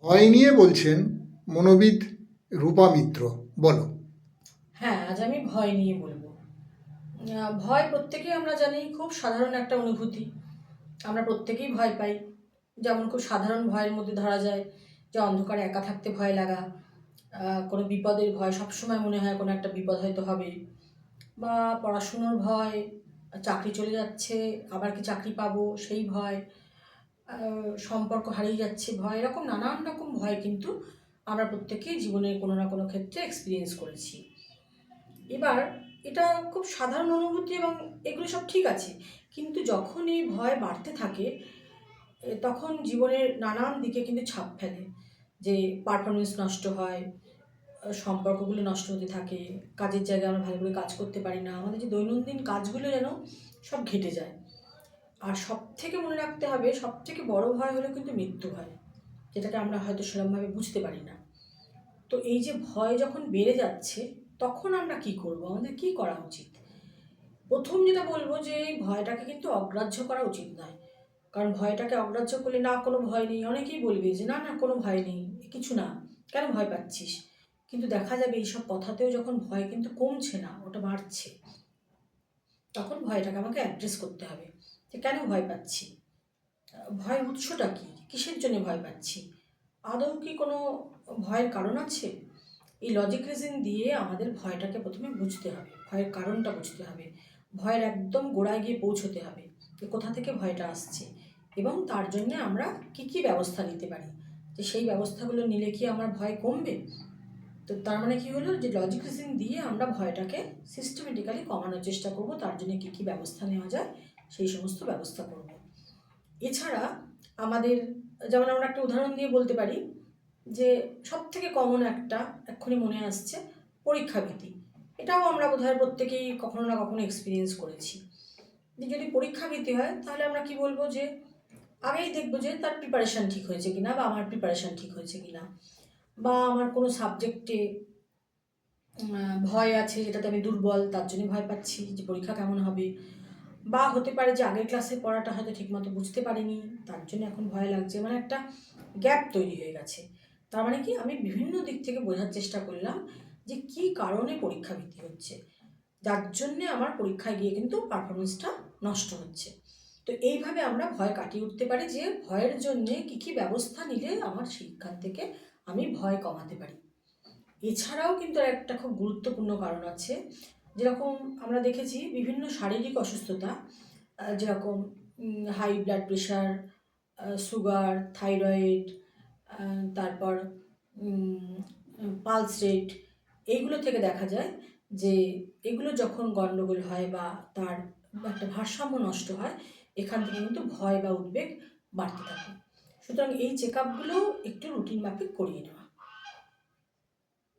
ভয় নিয়ে বলছেন মনোবিদ রূপা মিত্র। বলো। হ্যাঁ, আজ আমি ভয় নিয়ে বলবো। ভয় প্রত্যেকেই আমরা জানি খুব সাধারণ একটা অনুভূতি। আমরা প্রত্যেকেই ভয় পাই। যেমন খুব সাধারণ ভয়ের মধ্যে ধরা যায় যে অন্ধকারে একা থাকতে ভয় লাগা, কোনো বিপদের ভয়, সবসময় মনে হয় কোনো একটা বিপদ হয়তো হবে, বা পড়াশুনোর ভয়, চাকরি চলে যাচ্ছে, আবার কি চাকরি পাবো সেই ভয়, সম্পর্ক হারিয়ে যাচ্ছে ভয়, এরকম নানান রকম ভয় কিন্তু আমরা প্রত্যেকেই জীবনের কোনো না কোনো ক্ষেত্রে এক্সপিরিয়েন্স করেছি। এবার এটা খুব সাধারণ অনুভূতি এবং এগুলো সব ঠিক আছে, কিন্তু যখন এই ভয় বাড়তে থাকে তখন জীবনের নানান দিকে কিন্তু ছাপ ফেলে। যে পারফরমেন্স নষ্ট হয়, সম্পর্কগুলো নষ্ট হতে থাকে, কাজের জায়গায় আমরা ভালো করে কাজ করতে পারি না, আমাদের যে দৈনন্দিন কাজগুলো যেন সব ঘেটে যায়। আর সব থেকে মনে রাখতে হবে, সব থেকে বড় ভয় হলো কিন্তু মৃত্যু ভয়, যেটাকে আমরা হয়তো সেরকমভাবে বুঝতে পারি না। তো এই যে ভয় যখন বেড়ে যাচ্ছে, তখন আমরা কি করব, আমাদের কি করা উচিত? প্রথম যেটা বলবো যে এই ভয়টাকে কিন্তু অগ্রাহ্য করা উচিত নয়। কারণ ভয়টাকে অগ্রাহ্য করলে না কোনো ভয় নেই, অনেকেই বলবে যে না না কোনো ভয় নেই, কিছু না, কেন ভয় পাচ্ছিস? কিন্তু দেখা যাবে এইসব কথাতেও যখন ভয় কিন্তু কমছে না, ওটা বাড়ছে, তখন ভয়টাকে আমাকে অ্যাড্রেস করতে হবে যে কেন ভয় পাচ্ছি, ভয়ের উৎসটা কী, কিসের জন্য ভয় পাচ্ছি, আদৌ কি কোনো ভয়ের কারণ আছে? এই লজিক রিজন দিয়ে আমাদের ভয়টাকে প্রথমে বুঝতে হবে, ভয়ের কারণটা বুঝতে হবে, ভয়ের একদম গোড়ায় গিয়ে পৌঁছতে হবে যে কোথা থেকে ভয়টা আসছে, এবং তার জন্য আমরা কি কি ব্যবস্থা নিতে পারি, যে সেই ব্যবস্থাগুলো নিলে কি আমার ভয় কমবে। তো তার মানে কি হলো, যে লজিক রিজন দিয়ে আমরা ভয়টাকে সিস্টেমেটিক্যালি কমানোর চেষ্টা করব, তার জন্য কী কী ব্যবস্থা নেওয়া যায় সেই সমস্ত ব্যবস্থা করব। এছাড়া আমাদের, যেমন আমরা একটা উদাহরণ দিয়ে বলতে পারি, যে সবথেকে কমন একটা এক্ষুনি মনে আসছে, পরীক্ষা ভীতি। এটাও আমরা বোধহয় প্রত্যেকেই কখনো না কখনো এক্সপিরিয়েন্স করেছি। যে যদি পরীক্ষা ভীতি হয় তাহলে আমরা কি বলবো, যে আগেই দেখবো যে তার প্রিপারেশান ঠিক হয়েছে কিনা, বা আমার প্রিপারেশান ঠিক হয়েছে কিনা, বা আমার কোনো সাবজেক্টে ভয় আছে যেটাতে আমি দুর্বল, তার জন্য ভয় পাচ্ছি যে পরীক্ষা কেমন হবে। বা হতে পারে যে আগের ক্লাসে পড়াটা হয়তো ঠিকমতো বুঝতে পারিনি, তার জন্য এখন ভয় লাগছে, মানে একটা গ্যাপ তৈরি হয়ে গেছে। তার মানে কি, আমি বিভিন্ন দিক থেকে বোঝার চেষ্টা করলাম যে কী কারণে পরীক্ষা ভীতি হচ্ছে, যার জন্যে আমার পরীক্ষায় গিয়ে কিন্তু পারফরমেন্সটা নষ্ট হচ্ছে। তো এইভাবে আমরা ভয় কাটিয়ে উঠতে পারি, যে ভয়ের জন্যে কী কী ব্যবস্থা নিলে আমার শিক্ষার থেকে আমি ভয় কমাতে পারি। এছাড়াও কিন্তু একটা খুব গুরুত্বপূর্ণ কারণ আছে, যেরকম আমরা দেখেছি বিভিন্ন শারীরিক অসুস্থতা, যেরকম high blood pressure, sugar, thyroid, তারপর পালস রেট, এইগুলো থেকে দেখা যায় যে এগুলো যখন গণ্ডগোল হয় বা তার একটা ভারসাম্য নষ্ট হয়, এখান থেকে কিন্তু ভয় বা উদ্বেগ বাড়তে থাকে। সুতরাং এই চেক আপগুলো একটু রুটিন মাফিক করিয়ে নেওয়া।